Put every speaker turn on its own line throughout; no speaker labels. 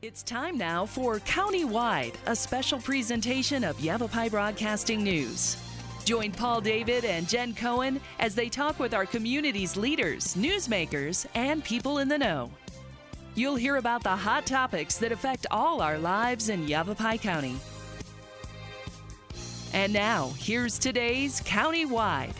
It's time now for Countywide, a special presentation of Yavapai Broadcasting News. Join Paul David and Jen Cohen as they talk with our community's leaders, newsmakers, and people in the know. You'll hear about the hot topics that affect all our lives in Yavapai County. And now, here's today's Countywide.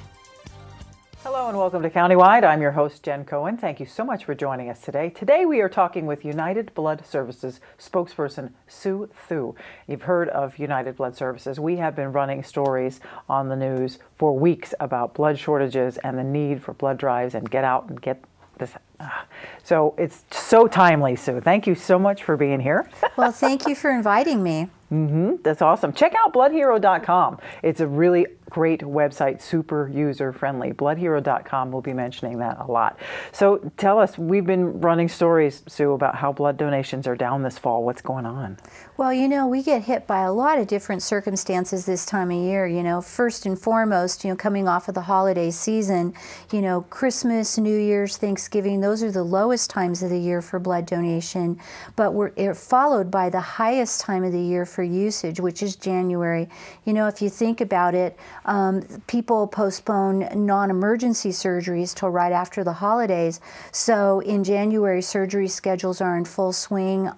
Hello and welcome to Countywide. I'm your host, Jen Cohen. Thank you so much for joining us today. Today we are talking with United Blood Services spokesperson Sue Thu. You've heard of United Blood Services. We have been running stories on the news for weeks about blood shortages and the need for blood drives and get out and get this. So it's so timely, Sue. Thank you so much for being here.
Well, thank you for inviting me.
That's awesome. Check out bloodhero.com. It's a really great website, super user-friendly. Bloodhero.com, we'll be mentioning that a lot. So tell us, we've been running stories, Sue, about how blood donations are down this fall. What's going on?
Well, you know, we get hit by a lot of different circumstances this time of year. You know, first and foremost, coming off of the holiday season, Christmas, New Year's, Thanksgiving, those are the lowest times of the year for blood donation. But we're followed by the highest time of the year for usage, which is January. If you think about it, people postpone non-emergency surgeries till right after the holidays. So in January, surgery schedules are in full swing,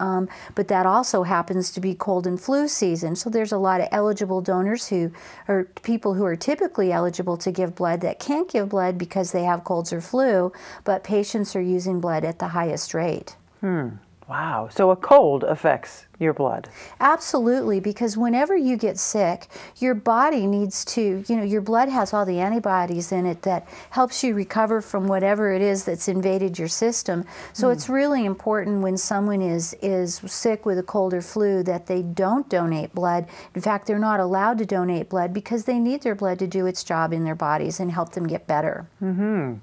but that also happens to be cold and flu season. So there's a lot of eligible donors people who are typically eligible to give blood that can't give blood because they have colds or flu, but patients are using blood at the highest rate.
Wow. So a cold affects your blood?
Absolutely, because whenever you get sick, your body needs to, your blood has all the antibodies in it that helps you recover from whatever it is that's invaded your system. So it's really important when someone is sick with a cold or flu that they don't donate blood. In fact, they're not allowed to donate blood because they need their blood to do its job in their bodies and help them get better.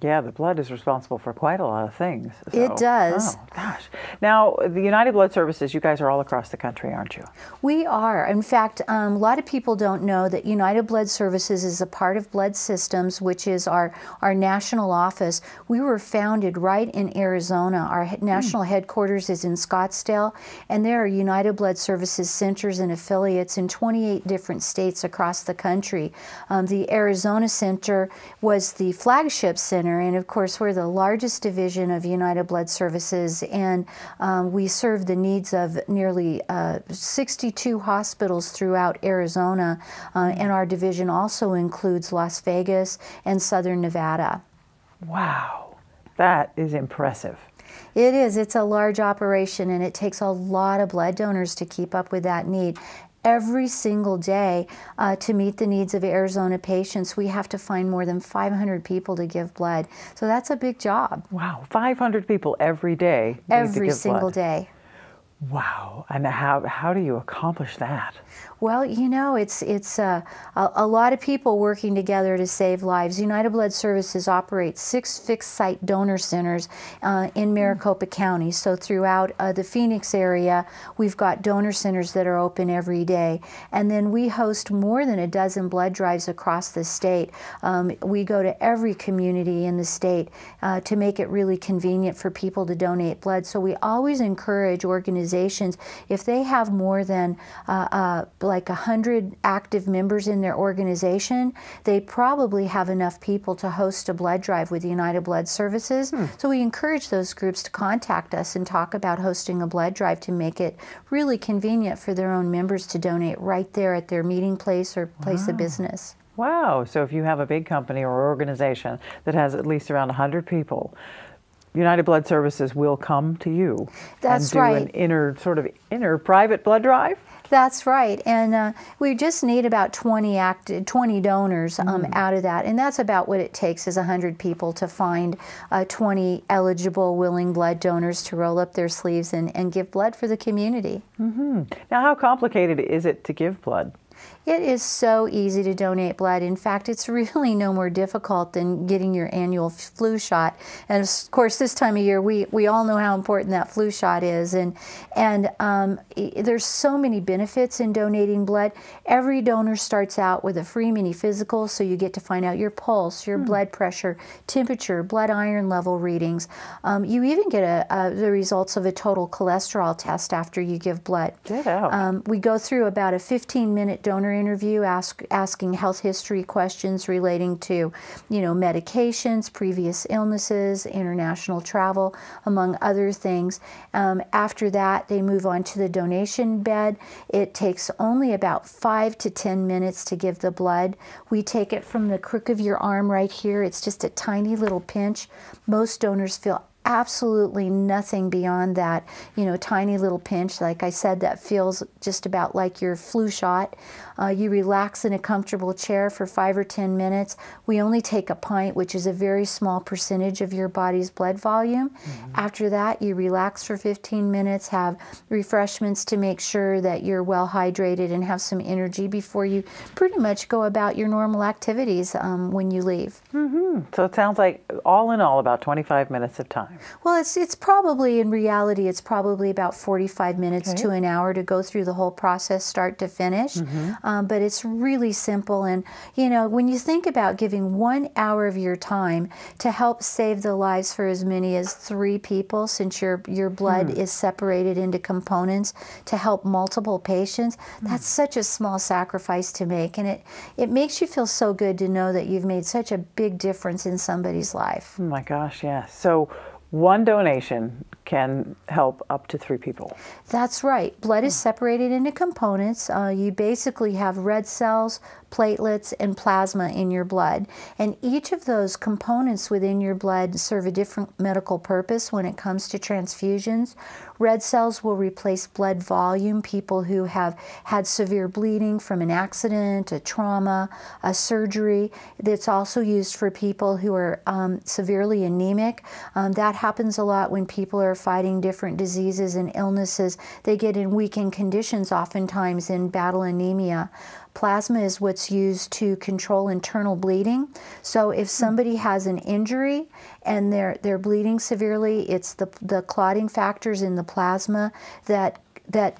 Yeah, the blood is responsible for quite a lot of things. So.
It does.
Oh, gosh. Now, the United Blood Services, you guys are all across the country, aren't you?
We are. In fact, a lot of people don't know that United Blood Services is a part of Blood Systems, which is our national office. We were founded right in Arizona. Our national headquarters is in Scottsdale, and there are United Blood Services centers and affiliates in 28 different states across the country. The Arizona Center was the flagship center, and of course we're the largest division of United Blood Services, and we serve the needs of nearly 62 hospitals throughout Arizona, and our division also includes Las Vegas and Southern Nevada.
Wow, that is impressive.
It is. It's a large operation, and it takes a lot of blood donors to keep up with that need. Every single day, to meet the needs of Arizona patients, we have to find more than 500 people to give blood. So that's a big job.
Wow, 500 people every day need to give
every single day.
Wow, and how do you accomplish that?
Well, it's a lot of people working together to save lives. United Blood Services operates 6 fixed-site donor centers in Maricopa County. So throughout the Phoenix area, we've got donor centers that are open every day. And then we host more than a dozen blood drives across the state. We go to every community in the state to make it really convenient for people to donate blood. So we always encourage organizations, if they have more than like 100 active members in their organization, they probably have enough people to host a blood drive with United Blood Services. So we encourage those groups to contact us and talk about hosting a blood drive to make it really convenient for their own members to donate right there at their meeting place or place of business.
Wow, so if you have a big company or organization that has at least around 100 people, United Blood Services will come to you and do an inner private blood drive?
That's right, and we just need about 20 donors out of that, and that's about what it takes is 100 people to find 20 eligible, willing blood donors to roll up their sleeves and give blood for the community.
Now, how complicated is it to give blood?
It is so easy to donate blood. In fact, it's really no more difficult than getting your annual flu shot. And of course, this time of year, we all know how important that flu shot is. And there's so many benefits in donating blood. Every donor starts out with a free mini physical, so you get to find out your pulse, your blood pressure, temperature, blood iron level readings. You even get the results of a total cholesterol test after you give blood. We go through about a 15-minute donor interview, asking health history questions relating to, medications, previous illnesses, international travel, among other things. After that, they move on to the donation bed. It takes only about 5 to 10 minutes to give the blood. We take it from the crook of your arm right here. It's just a tiny little pinch. Most donors feel absolutely nothing beyond that, tiny little pinch. Like I said, that feels just about like your flu shot. You relax in a comfortable chair for 5 or 10 minutes. We only take a pint, which is a very small percentage of your body's blood volume. After that, you relax for 15 minutes, have refreshments to make sure that you're well hydrated and have some energy before you pretty much go about your normal activities when you leave.
So it sounds like all in all about 25 minutes of time.
Well, it's probably, in reality, it's probably about 45 minutes to an hour to go through the whole process, start to finish. But it's really simple. And, when you think about giving 1 hour of your time to help save the lives for as many as 3 people, since your blood is separated into components to help multiple patients, that's such a small sacrifice to make. And it makes you feel so good to know that you've made such a big difference in somebody's life.
Oh my gosh, yes. So one donation can help up to 3 people.
That's right. Blood is separated into components. You basically have red cells, platelets, and plasma in your blood. And each of those components within your blood serve a different medical purpose when it comes to transfusions. Red cells will replace blood volume, people who have had severe bleeding from an accident, a trauma, a surgery. It's also used for people who are severely anemic. That happens a lot when people are fighting different diseases and illnesses. They get in weakened conditions oftentimes and battle anemia. Plasma is what's used to control internal bleeding. So if somebody has an injury and they're bleeding severely, it's the clotting factors in the plasma that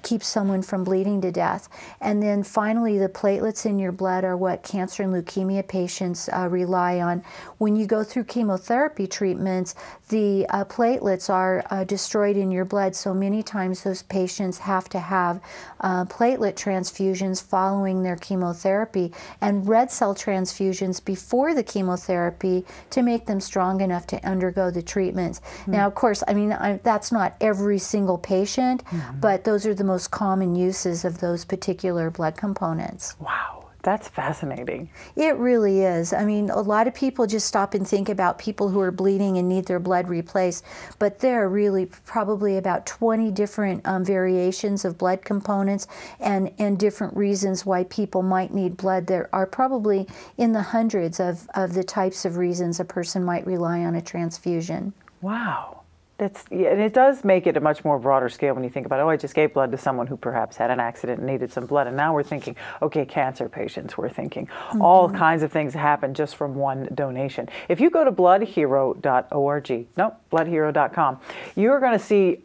keeps someone from bleeding to death. And then finally, the platelets in your blood are what cancer and leukemia patients rely on. When you go through chemotherapy treatments, the platelets are destroyed in your blood, so many times those patients have to have platelet transfusions following their chemotherapy and red cell transfusions before the chemotherapy to make them strong enough to undergo the treatments. Now, of course, that's not every single patient, but those are the most common uses of those particular blood components.
Wow, that's fascinating.
It really is. A lot of people just stop and think about people who are bleeding and need their blood replaced, but there are really probably about 20 different variations of blood components and different reasons why people might need blood. There are probably in the hundreds of the types of reasons a person might rely on a transfusion.
Wow. And it does make it a much more broader scale when you think about, I just gave blood to someone who perhaps had an accident and needed some blood. And now we're thinking, okay, cancer patients, we're thinking all kinds of things happen just from one donation. If you go to bloodhero.com, you're going to see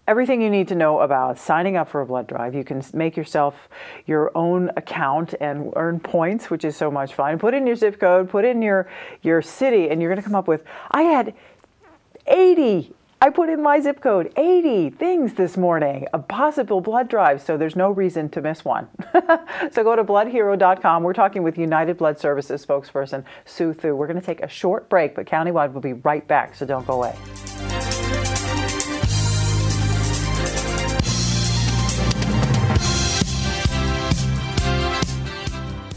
everything you need to know about signing up for a blood drive. You can make yourself your own account and earn points, which is so much fun. Put in your zip code, put in your city, and you're going to come up with, I put in my zip code, 80 things this morning, a possible blood drive, so there's no reason to miss one. So go to bloodhero.com. We're talking with United Blood Services spokesperson Sue Thu. We're going to take a short break, but Countywide will be right back, so don't go away.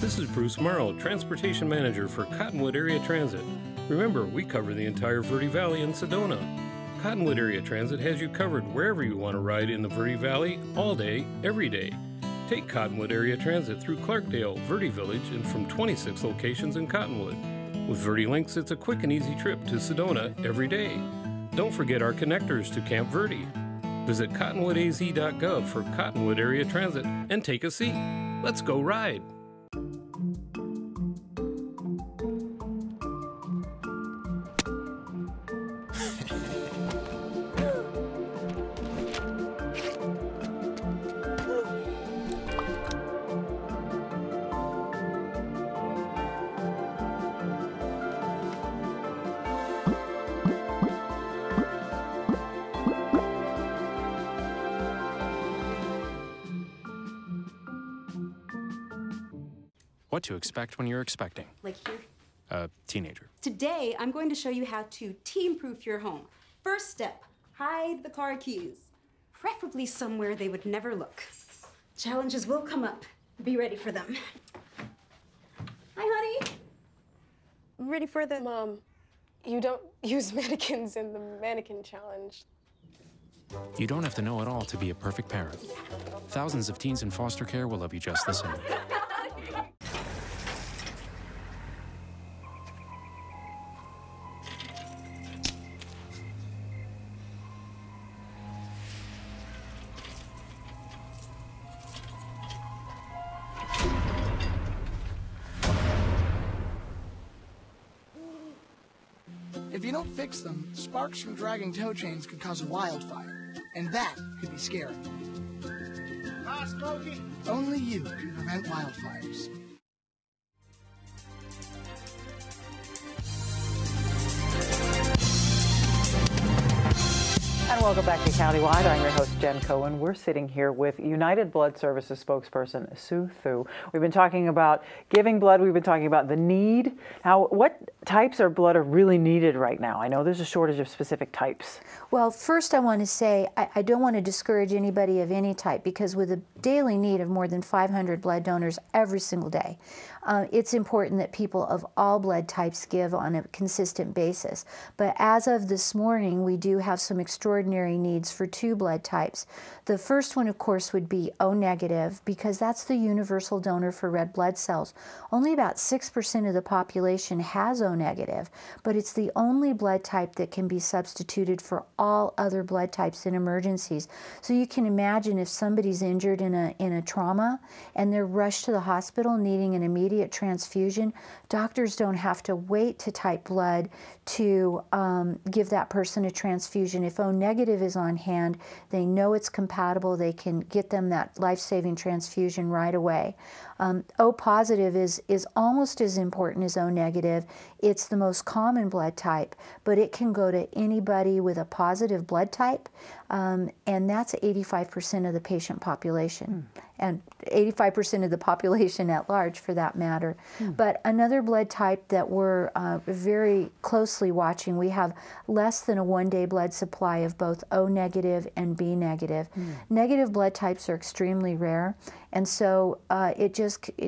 This is Bruce Morrow, Transportation Manager for Cottonwood Area Transit. Remember, we cover the entire Verde Valley and Sedona. Cottonwood Area Transit has you covered wherever you want to ride in the Verde Valley, all day, every day. Take Cottonwood Area Transit through Clarkdale, Verde Village, and from 26 locations in Cottonwood. With Verde Links, it's a quick and easy trip to Sedona every day. Don't forget our connectors to Camp Verde. Visit cottonwoodaz.gov for Cottonwood Area Transit and take a seat. Let's go ride.
What to expect when you're expecting.
Like here.
A teenager.
Today, I'm going to show you how to teen-proof your home. First step, hide the car keys. Preferably somewhere they would never look. Challenges will come up. Be ready for them. Hi, honey.
Ready for the... Mom, you don't use mannequins in the mannequin challenge.
You don't have to know it all to be a perfect parent. Thousands of teens in foster care will love you just the same.
If you don't fix them, sparks from dragging tow chains could cause a wildfire, and that could be scary. Smokey. Only you can prevent wildfires.
And welcome back to Countywide. I'm your host, Jen Cohen. We're sitting here with United Blood Services spokesperson Sue Thu. We've been talking about giving blood. We've been talking about the need. Now, what types of blood are really needed right now? I know there's a shortage of specific types.
Well, first I want to say I don't want to discourage anybody of any type, because with a daily need of more than 500 blood donors every single day, it's important that people of all blood types give on a consistent basis. But as of this morning, we do have some extraordinary needs for 2 blood types. The first one, of course, would be O negative, because that's the universal donor for red blood cells. Only about 6% of the population has O negative, but it's the only blood type that can be substituted for all other blood types in emergencies. So you can imagine if somebody's injured in a trauma and they're rushed to the hospital needing an immediate transfusion, doctors don't have to wait to type blood to give that person a transfusion. If O negative is on hand, they know it's compatible, they can get them that life-saving transfusion right away. O positive is almost as important as O negative. It's the most common blood type, but it can go to anybody with a positive blood type, and that's 85% of the patient population, and 85% of the population at large for that matter. But another blood type that we're very closely watching, we have less than a one-day blood supply of both O negative and B negative. Negative blood types are extremely rare, and so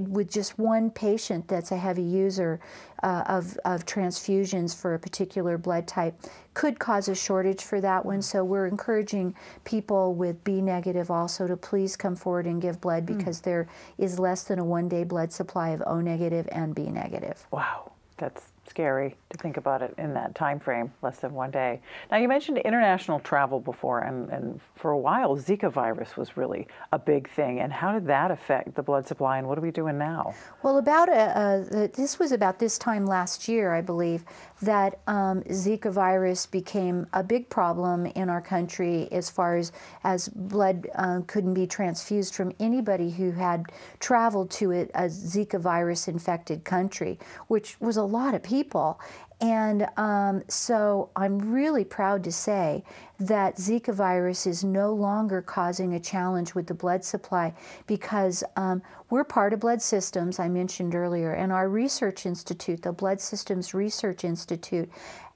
with just one patient that's a heavy user of transfusions for a particular blood type could cause a shortage for that one. So we're encouraging people with B negative also to please come forward and give blood, because there is less than a one-day blood supply of O negative and B negative.
Wow, that's scary to think about it in that time frame, less than one day. Now, you mentioned international travel before, and for a while Zika virus was really a big thing. And how did that affect the blood supply, and what are we doing now? Well,
this was about this time last year, I believe, that Zika virus became a big problem in our country as far as blood couldn't be transfused from anybody who had traveled to a Zika virus infected country, which was a lot of people. And so I'm really proud to say that Zika virus is no longer causing a challenge with the blood supply, because we're part of Blood Systems, I mentioned earlier, and our research institute, the Blood Systems Research Institute,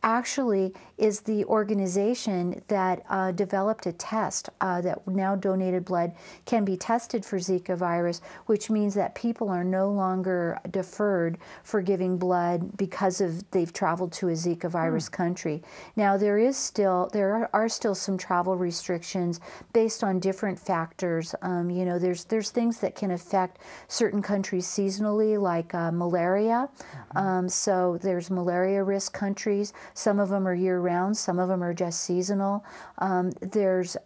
actually is the organization that developed a test that now donated blood can be tested for Zika virus, which means that people are no longer deferred for giving blood because they've traveled to a Zika virus country. Now there are still some travel restrictions based on different factors. You know, there's things that can affect certain countries seasonally, like malaria. So there's malaria risk countries. Some of them are year-round, some of them are just seasonal. There's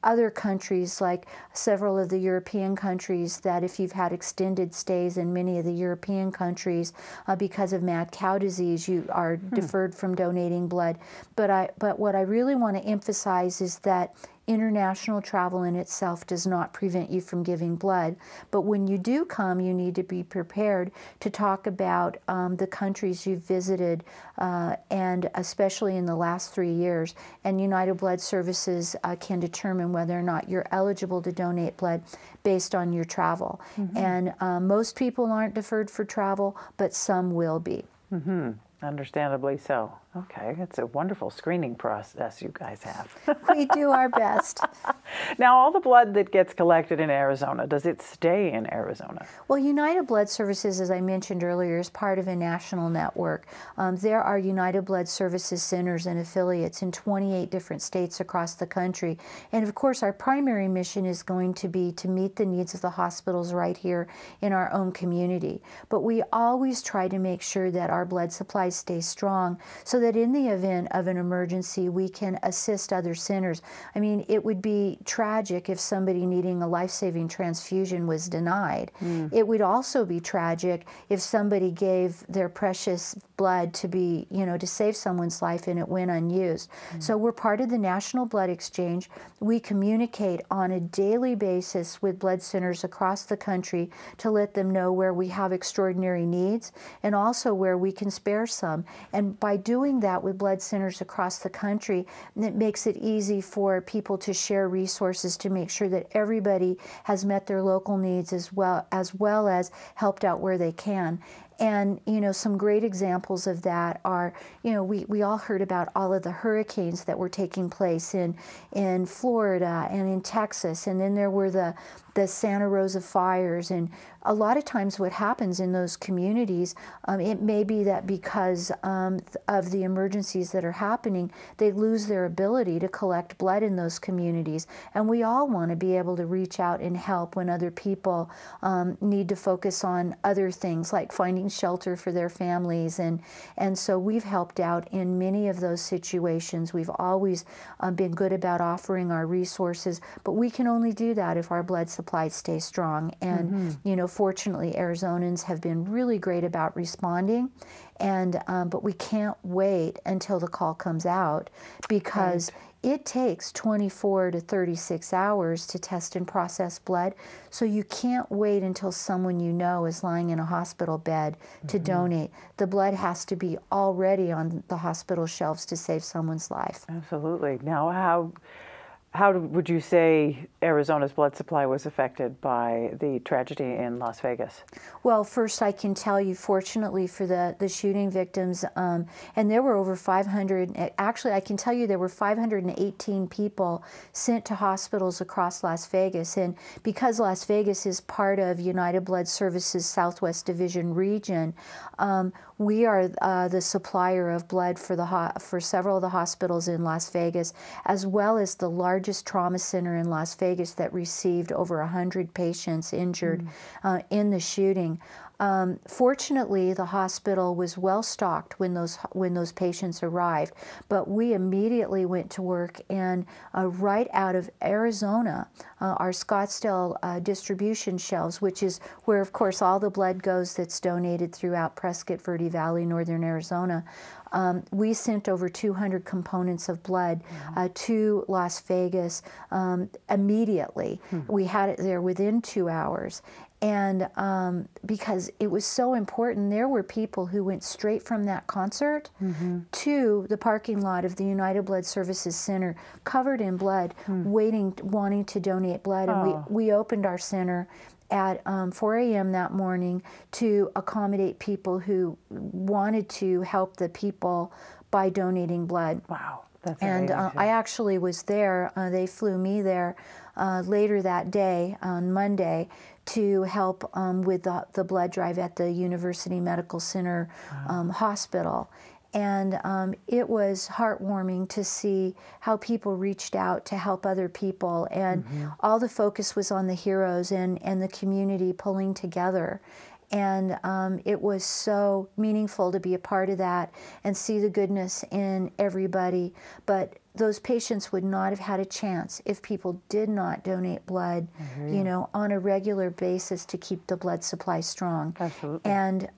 other countries, like several of the European countries, that if you've had extended stays in many of the European countries because of mad cow disease, you are deferred from donating blood. But what I really want to emphasize is that international travel in itself does not prevent you from giving blood. But when you do come, you need to be prepared to talk about the countries you've visited, and especially in the last 3 years. And United Blood Services can determine whether or not you're eligible to donate blood based on your travel. And most people aren't deferred for travel, but some will be.
Understandably so. Okay, it's a wonderful screening process you guys have.
We do our best.
Now, all the blood that gets collected in Arizona, does it stay in Arizona?
Well, United Blood Services, as I mentioned earlier, is part of a national network. There are United Blood Services centers and affiliates in 28 different states across the country. And of course, our primary mission is going to be to meet the needs of the hospitals right here in our own community. But we always try to make sure that our blood supply stays strong, so that in the event of an emergency, we can assist other centers. I mean, it would be tragic if somebody needing a life-saving transfusion was denied. It would also be tragic if somebody gave their precious blood to be, to save someone's life and it went unused. So we're part of the National Blood Exchange. We communicate on a daily basis with blood centers across the country to let them know where we have extraordinary needs and also where we can spare some. And by doing that with blood centers across the country, it makes it easy for people to share resources to make sure that everybody has met their local needs as well as helped out where they can. And, some great examples of that are, we all heard about all of the hurricanes that were taking place in Florida and in Texas, and then there were the Santa Rosa fires. And a lot of times what happens in those communities, it may be that because of the emergencies that are happening, they lose their ability to collect blood in those communities. And we all want to be able to reach out and help when other people need to focus on other things like finding shelter for their families. And so we've helped out in many of those situations. We've always been good about offering our resources, but we can only do that if our blood supply stays strong. And, fortunately, Arizonans have been really great about responding. And, but we can't wait until the call comes out, because it takes 24 to 36 hours to test and process blood. So you can't wait until someone is lying in a hospital bed to donate. The blood has to be already on the hospital shelves to save someone's life.
Absolutely. Now, how would you say Arizona's blood supply was affected by the tragedy in Las Vegas?
Well, first I can tell you, fortunately for the shooting victims, and there were over 500, actually I can tell you there were 518 people sent to hospitals across Las Vegas. And because Las Vegas is part of United Blood Services Southwest Division region, we are the supplier of blood for several of the hospitals in Las Vegas, as well as the largest trauma center in Las Vegas that received over 100 patients injured in the shooting. Fortunately, the hospital was well stocked when those patients arrived, but we immediately went to work, and right out of Arizona, our Scottsdale distribution shelves, which is where, of course, all the blood goes that's donated throughout Prescott Verde Valley, northern Arizona. We sent over 200 components of blood to Las Vegas immediately. We had it there within 2 hours. And because it was so important, there were people who went straight from that concert to the parking lot of the United Blood Services Center, covered in blood, wanting to donate blood. And we opened our center at 4 a.m. that morning to accommodate people who wanted to help the people by donating blood.
Wow, that's
amazing. And I actually was there. They flew me there later that day, on Monday, to help with the blood drive at the University Medical Center hospital. And it was heartwarming to see how people reached out to help other people. And all the focus was on the heroes and the community pulling together. And it was so meaningful to be a part of that and see the goodness in everybody. But those patients would not have had a chance if people did not donate blood, you know, on a regular basis to keep the blood supply strong.
Absolutely.
And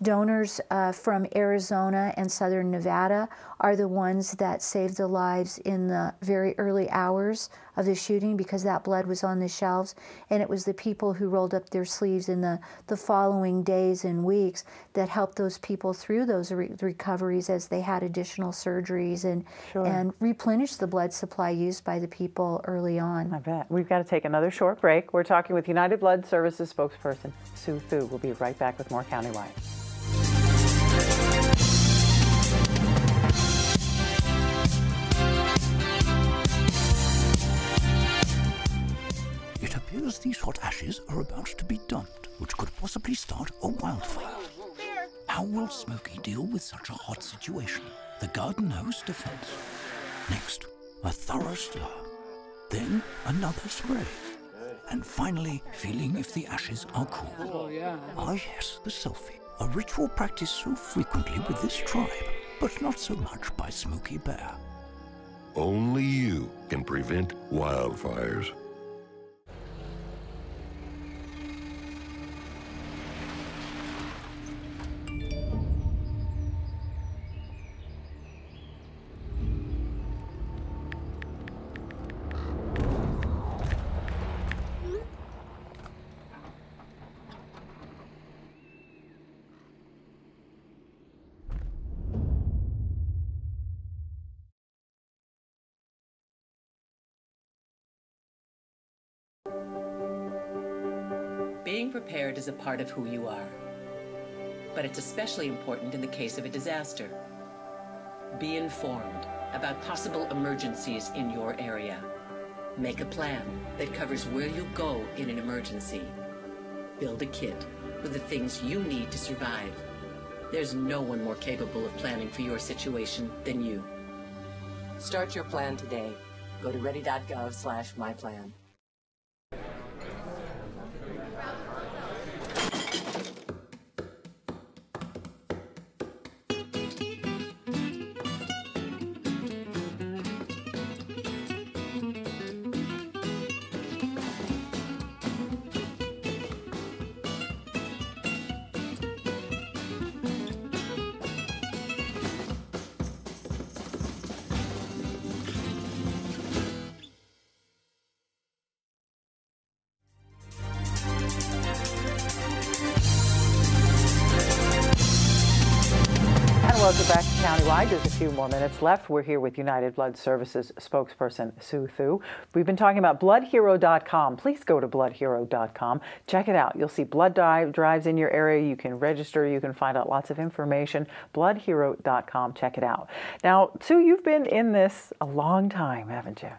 donors from Arizona and Southern Nevada are the ones that saved the lives in the very early hours of the shooting, because that blood was on the shelves, and it was the people who rolled up their sleeves in the following days and weeks that helped those people through those recoveries as they had additional surgeries and replenished the blood supply used by the people early on.
I bet. We've got to take another short break. We're talking with United Blood Services spokesperson Sue Thu. We'll be right back with more Countywide.
It appears these hot ashes are about to be dumped, which could possibly start a wildfire. How will Smokey deal with such a hot situation? The garden hose defense. Next, a thorough stir. Then another spray. And finally, feeling if the ashes are cool. Ah yes, the selfie. A ritual practiced so frequently with this tribe, but not so much by Smokey Bear.
Only you can prevent wildfires.
Being prepared is a part of who you are, but it's especially important in the case of a disaster. Be informed about possible emergencies in your area. Make a plan that covers where you go in an emergency. Build a kit with the things you need to survive. There's no one more capable of planning for your situation than you. Start your plan today. Go to ready.gov/myplan.
Welcome back to Countywide. There's a few more minutes left. We're here with United Blood Services spokesperson Sue Thu. We've been talking about bloodhero.com. Please go to bloodhero.com. Check it out. You'll see blood drives in your area. You can register. You can find out lots of information. Bloodhero.com. Check it out. Now, Sue, you've been in this a long time, haven't you?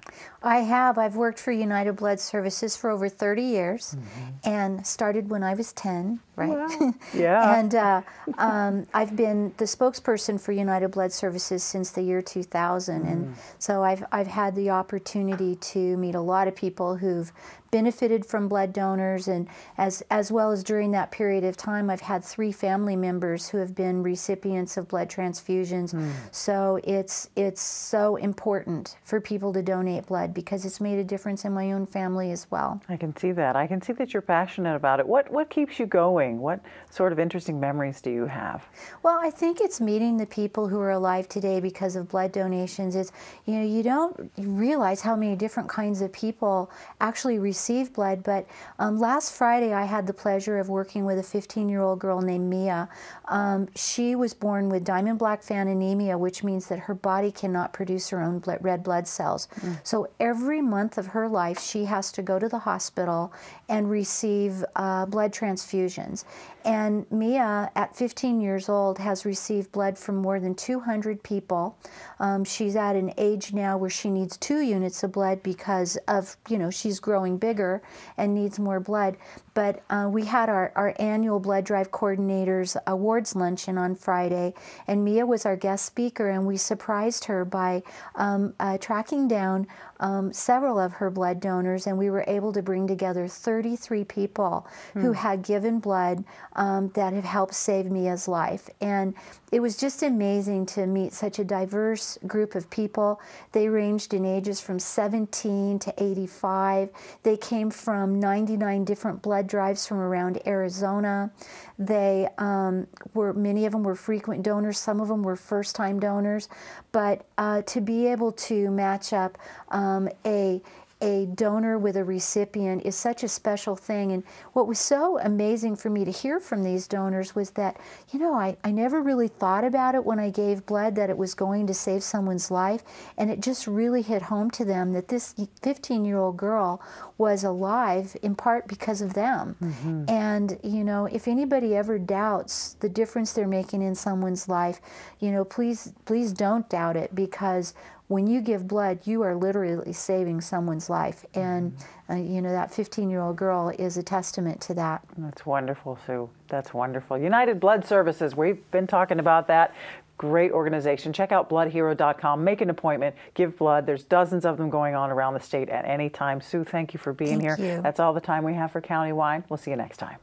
I have. I've worked for United Blood Services for over 30 years and started when I was 10, right?
Wow. Yeah.
And I've been the spokesperson for United Blood Services since the year 2000, and so I've had the opportunity to meet a lot of people who've benefited from blood donors, and as well as during that period of time, I've had 3 family members who have been recipients of blood transfusions. So it's so important for people to donate blood because it's made a difference in my own family as well.
I can see that. I can see that you're passionate about it. What keeps you going? What sort of interesting memories do you have?
Well, I think it's meeting the people who are alive today because of blood donations. It's, you know, you don't realize how many different kinds of people actually receive blood, but last Friday I had the pleasure of working with a 15-year-old girl named Mia. She was born with diamond black fan anemia, which means that her body cannot produce her own red blood cells. So every month of her life she has to go to the hospital and receive blood transfusions. And Mia, at 15 years old, has received blood from more than 200 people. She's at an age now where she needs 2 units of blood because of, you know, she's growing bigger and needs more blood. But we had our annual blood drive coordinators awards luncheon on Friday, and Mia was our guest speaker, and we surprised her by tracking down several of her blood donors, and we were able to bring together 33 people who had given blood that have helped save Mia's life. And it was just amazing to meet such a diverse group of people. They ranged in ages from 17 to 85. They came from 99 different blood drives from around Arizona. They many of them were frequent donors, some of them were first-time donors, but to be able to match up a donor with a recipient is such a special thing. And what was so amazing for me to hear from these donors was that, you know, I never really thought about it when I gave blood that it was going to save someone's life. And it just really hit home to them that this 15-year-old girl was alive in part because of them. And, you know, if anybody ever doubts the difference they're making in someone's life, you know, please don't doubt it, because when you give blood, you are literally saving someone's life. And, you know, that 15-year-old girl is a testament to that.
That's wonderful, Sue. That's wonderful. United Blood Services, we've been talking about that. Great organization. Check out bloodhero.com. Make an appointment. Give blood. There's dozens of them going on around the state at any time. Sue, thank you for being here.
Thank you.
That's all the time we have for Countywide. We'll see you next time.